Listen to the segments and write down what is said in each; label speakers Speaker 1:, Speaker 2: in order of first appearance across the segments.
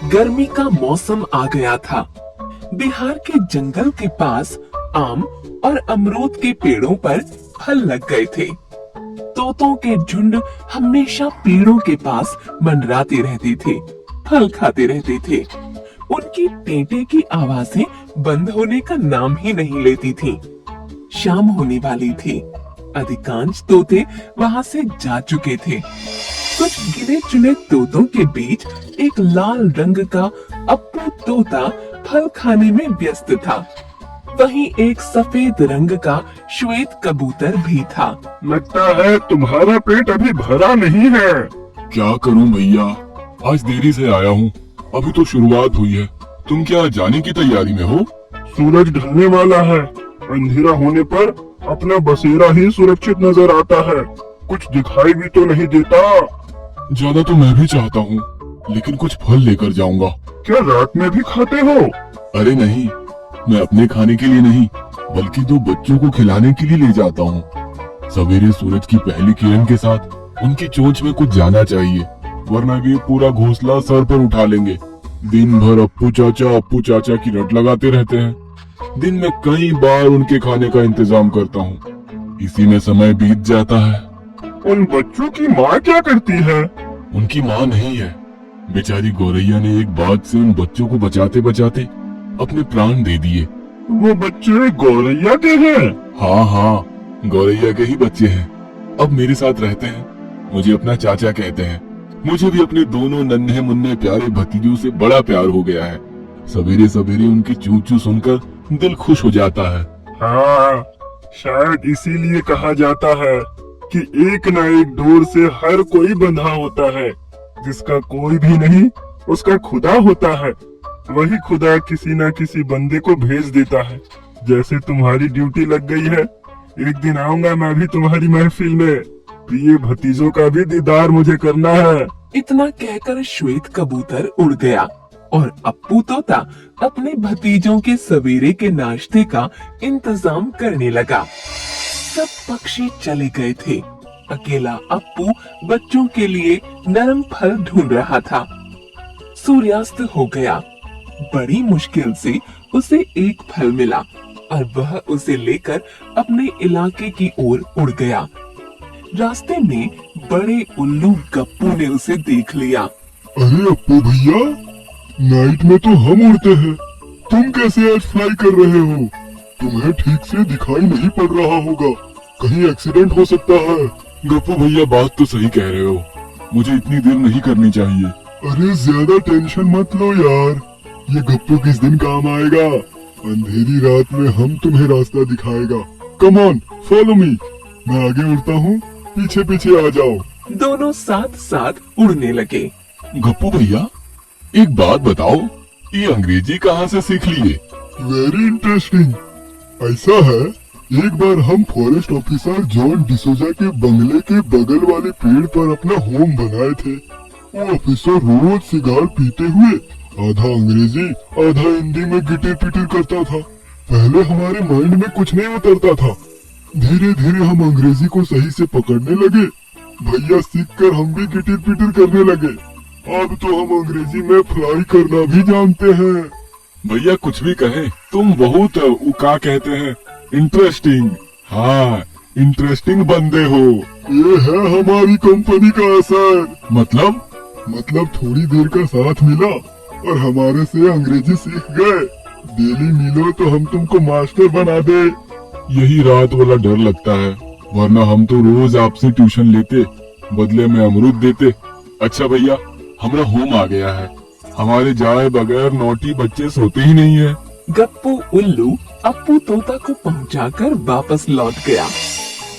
Speaker 1: गर्मी का मौसम आ गया था। बिहार के जंगल के पास आम और अमरूद के पेड़ों पर फल लग गए थे। तोतों के झुंड हमेशा पेड़ों के पास मंडराते रहते थे, फल खाते रहते थे। उनकी टेंटे की आवाजें बंद होने का नाम ही नहीं लेती थी। शाम होने वाली थी। अधिकांश तोते वहां से जा चुके थे। कुछ गिने चुने तोतों के बीच एक लाल रंग का अप्पू तोता फल खाने में व्यस्त था। वहीं एक सफेद रंग का श्वेत कबूतर भी था।
Speaker 2: लगता है तुम्हारा पेट अभी भरा नहीं है।
Speaker 3: क्या करूं भैया, आज देरी से आया हूं, अभी तो शुरुआत हुई है। तुम क्या जाने की तैयारी में हो?
Speaker 2: सूरज ढलने वाला है। अंधेरा होने पर अपना बसेरा ही सुरक्षित नजर आता है, कुछ दिखाई भी तो नहीं देता।
Speaker 3: ज्यादा तो मैं भी चाहता हूँ, लेकिन कुछ फल लेकर जाऊंगा।
Speaker 2: क्या रात में भी खाते हो?
Speaker 3: अरे नहीं, मैं अपने खाने के लिए नहीं, बल्कि दो बच्चों को खिलाने के लिए ले जाता हूँ। सवेरे सूरज की पहली किरण के साथ उनकी चोंच में कुछ जाना चाहिए, वरना वे पूरा घोंसला सर पर उठा लेंगे। दिन भर अप्पू चाचा की रट लगाते रहते हैं। दिन में कई बार उनके खाने का इंतजाम करता हूँ, इसी में समय बीत जाता है।
Speaker 2: उन बच्चों की माँ क्या करती है?
Speaker 3: उनकी माँ नहीं है। बेचारी गौरैया ने एक बाघ से उन बच्चों को बचाते बचाते अपने प्राण दे दिए।
Speaker 2: वो बच्चे गौरैया के हैं?
Speaker 3: हाँ, गौरैया के ही बच्चे हैं। अब मेरे साथ रहते हैं, मुझे अपना चाचा कहते हैं। मुझे भी अपने दोनों नन्हे मुन्ने प्यारे भतीजों से बड़ा प्यार हो गया है। सवेरे सवेरे उनकी चू चू सुनकर दिल खुश हो जाता है।
Speaker 2: हाँ, शायद इसीलिए कहा जाता है कि एक न एक डोर से हर कोई बंधा होता है। जिसका कोई भी नहीं, उसका खुदा होता है। वही खुदा किसी न किसी बंदे को भेज देता है। जैसे तुम्हारी ड्यूटी लग गई है, एक दिन आऊंगा मैं भी तुम्हारी महफिल में। प्रिय भतीजों का भी दीदार मुझे करना है।
Speaker 1: इतना कहकर श्वेत कबूतर उड़ गया और अप्पू तोता अपने भतीजों के सवेरे के नाश्ते का इंतजाम करने लगा। सब पक्षी चले गए थे। अकेला अप्पू बच्चों के लिए नरम फल ढूंढ रहा था। सूर्यास्त हो गया। बड़ी मुश्किल से उसे एक फल मिला और वह उसे लेकर अपने इलाके की ओर उड़ गया। रास्ते में बड़े उल्लू गप्पू ने उसे देख लिया।
Speaker 2: अरे अप्पू भैया, नाइट में तो हम उड़ते हैं, तुम कैसे आज फ्लाई कर रहे हो? तुम्हें ठीक से दिखाई नहीं पड़ रहा होगा, कहीं एक्सीडेंट हो सकता है।
Speaker 3: गप्पू भैया बात तो सही कह रहे हो, मुझे इतनी देर नहीं करनी चाहिए।
Speaker 2: अरे ज्यादा टेंशन मत लो यार, ये गप्पू किस दिन काम आएगा। अंधेरी रात में हम तुम्हें रास्ता दिखाएगा। Come on, follow me. मैं आगे उड़ता हूँ, पीछे पीछे आ जाओ।
Speaker 1: दोनों साथ साथ उड़ने लगे।
Speaker 3: गप्पू भैया, एक बात बताओ, ये अंग्रेजी कहाँ से सीख लिए?
Speaker 2: Very interesting. ऐसा है, एक बार हम फॉरेस्ट ऑफिसर जॉन डिसोजा के बंगले के बगल वाले पेड़ पर अपना होम बनाए थे। वो ऑफिसर रोज सिगार पीते हुए आधा अंग्रेजी आधा हिंदी में गिटिर पिटिर करता था। पहले हमारे माइंड में कुछ नहीं उतरता था, धीरे धीरे हम अंग्रेजी को सही से पकड़ने लगे। भैया सीखकर हम भी गिटिर पिटिर करने लगे। अब तो हम अंग्रेजी में फ्लाई करना भी जानते हैं।
Speaker 3: भैया कुछ भी कहे, तुम बहुत क्या कहते हैं, इंटरेस्टिंग। हाँ, इंटरेस्टिंग बंदे हो।
Speaker 2: ये है हमारी कंपनी का असर।
Speaker 3: मतलब
Speaker 2: थोड़ी देर का साथ मिला और हमारे से अंग्रेजी सीख गए। डेली मिलो तो हम तुमको मास्टर बना दे।
Speaker 3: यही रात वाला डर लगता है, वरना हम तो रोज आपसे ट्यूशन लेते, बदले में अमरूद देते। अच्छा भैया, हमारा होम आ गया है, हमारे जाए बगैर नौटी बच्चे सोते ही नहीं है।
Speaker 1: गप्पू उल्लू अप्पू तोता को पहुंचाकर वापस लौट गया।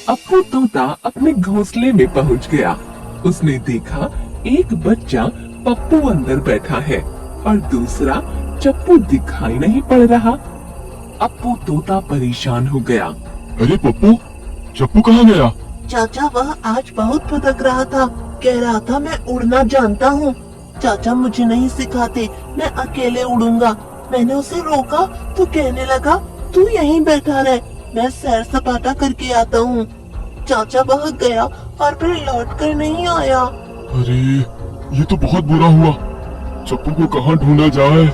Speaker 1: अप्पू तोता अपने घोंसले में पहुंच गया। उसने देखा एक बच्चा पप्पू अंदर बैठा है और दूसरा चप्पू दिखाई नहीं पड़ रहा। अप्पू तोता परेशान हो गया।
Speaker 3: अरे पप्पू, चप्पू कहाँ गया?
Speaker 4: चाचा वह आज बहुत भटक रहा था, कह रहा था मैं उड़ना जानता हूँ। चाचा मुझे नहीं सिखाते, मैं अकेले उड़ूंगा। मैंने उसे रोका तो कहने लगा तू यहीं बैठा रह, मैं सैर सपाटा करके आता हूँ। चाचा वह गया और फिर लौट कर नहीं आया।
Speaker 3: अरे ये तो बहुत बुरा हुआ। चप्पू को कहाँ ढूंढा जाए?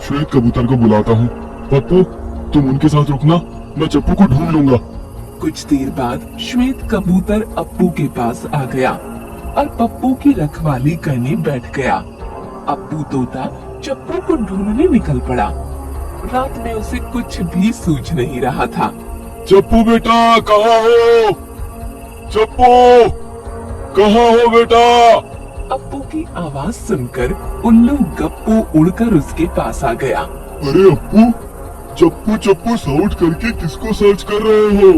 Speaker 3: श्वेत कबूतर को बुलाता हूँ। पप्पू, तुम उनके साथ रुकना, मैं चप्पू को ढूंढ लूंगा।
Speaker 1: कुछ देर बाद श्वेत कबूतर अप्पू के पास आ गया और पप्पू की रखवाली करने बैठ गया। अप्पू तोता चप्पू को ढूंढने निकल पड़ा। रात में उसे कुछ भी सूझ नहीं रहा था।
Speaker 3: चप्पू बेटा, कहाँ हो? चप्पू, कहाँ हो बेटा?
Speaker 1: अप्पू की आवाज सुनकर उल्लू गप्पू उड़कर उसके पास आ गया।
Speaker 2: अरे अप्पू, चप्पू चप्पू साउट करके किसको सर्च कर रहे हो?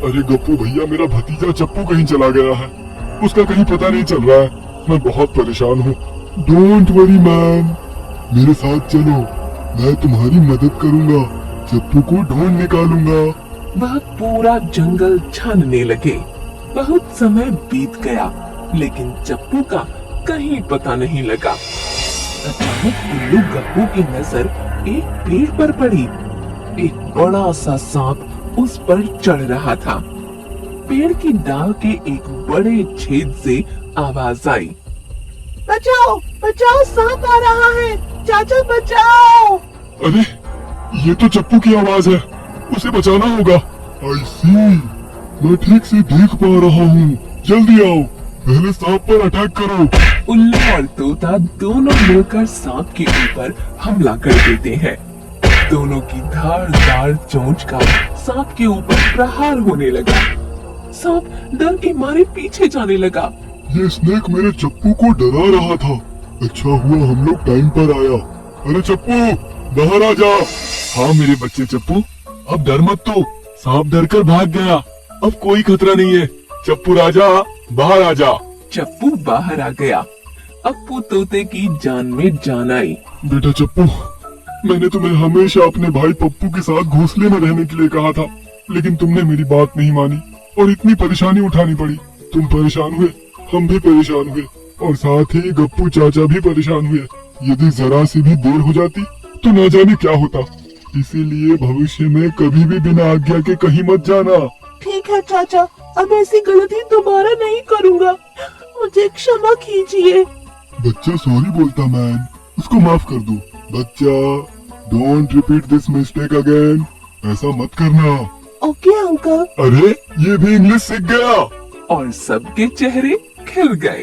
Speaker 2: अरे गप्पू भैया, मेरा भतीजा चप्पू कहीं चला गया है, उसका कहीं पता नहीं चल रहा है, मैं बहुत परेशान हूँ। डोंट वरी मैन, मेरे साथ चलो, मैं तुम्हारी मदद करूँगा, चप्पू को ढूंढ निकालूंगा।
Speaker 1: वह पूरा जंगल छानने लगे। बहुत समय बीत गया लेकिन चप्पू का कहीं पता नहीं लगा। अचानक उल्लू गप्पू की नजर एक पेड़ पर पड़ी। एक बड़ा सा सांप उस पर चढ़ रहा था। पेड़ की डाल के एक बड़े छेद से आवाज आई,
Speaker 4: बचाओ बचाओ, सांप आ रहा है, चाचा बचाओ।
Speaker 3: अरे, ये तो चप्पू की आवाज है, उसे बचाना होगा।
Speaker 2: आई सी, मैं ठीक से देख पा रहा हूँ, जल्दी आओ, पहले सांप पर अटैक करो।
Speaker 1: उल्लू और तोता दोनों मिलकर सांप के ऊपर हमला कर देते हैं। दोनों की धारदार चोंच का सांप के ऊपर प्रहार होने लगा। सांप डर के मारे पीछे जाने लगा।
Speaker 2: ये स्नेक मेरे चप्पू को डरा रहा था, अच्छा हुआ हम लोग टाइम पर आया। अरे चप्पू, बाहर आ जा।
Speaker 3: हाँ मेरे बच्चे चप्पू, अब डर मत, तो सांप डर कर भाग गया, अब कोई खतरा नहीं है। चप्पू राजा, बाहर आ जा।
Speaker 1: चप्पू बाहर आ गया। अप्पू तोते की जान में जान आई।
Speaker 2: बेटा चप्पू, मैंने तुम्हें हमेशा अपने भाई पप्पू के साथ घोंसले में रहने के लिए कहा था, लेकिन तुमने मेरी बात नहीं मानी और इतनी परेशानी उठानी पड़ी। तुम परेशान हुए, हम भी परेशान हुए और साथ ही गप्पू चाचा भी परेशान हुए। यदि जरा सी भी देर हो जाती तो न जाने क्या होता, इसीलिए भविष्य में कभी भी बिना आज्ञा के कहीं मत जाना।
Speaker 4: ठीक है चाचा, अब ऐसी गलती दोबारा नहीं करूँगा, मुझे क्षमा कीजिए।
Speaker 2: बच्चा सॉरी बोलता मैन, उसको माफ कर दो। बच्चा, don't repeat this mistake again, ऐसा मत करना।
Speaker 4: Okay uncle.
Speaker 2: अरे, ये भी इंग्लिश सीख गया।
Speaker 1: और सबके चेहरे खिल गए।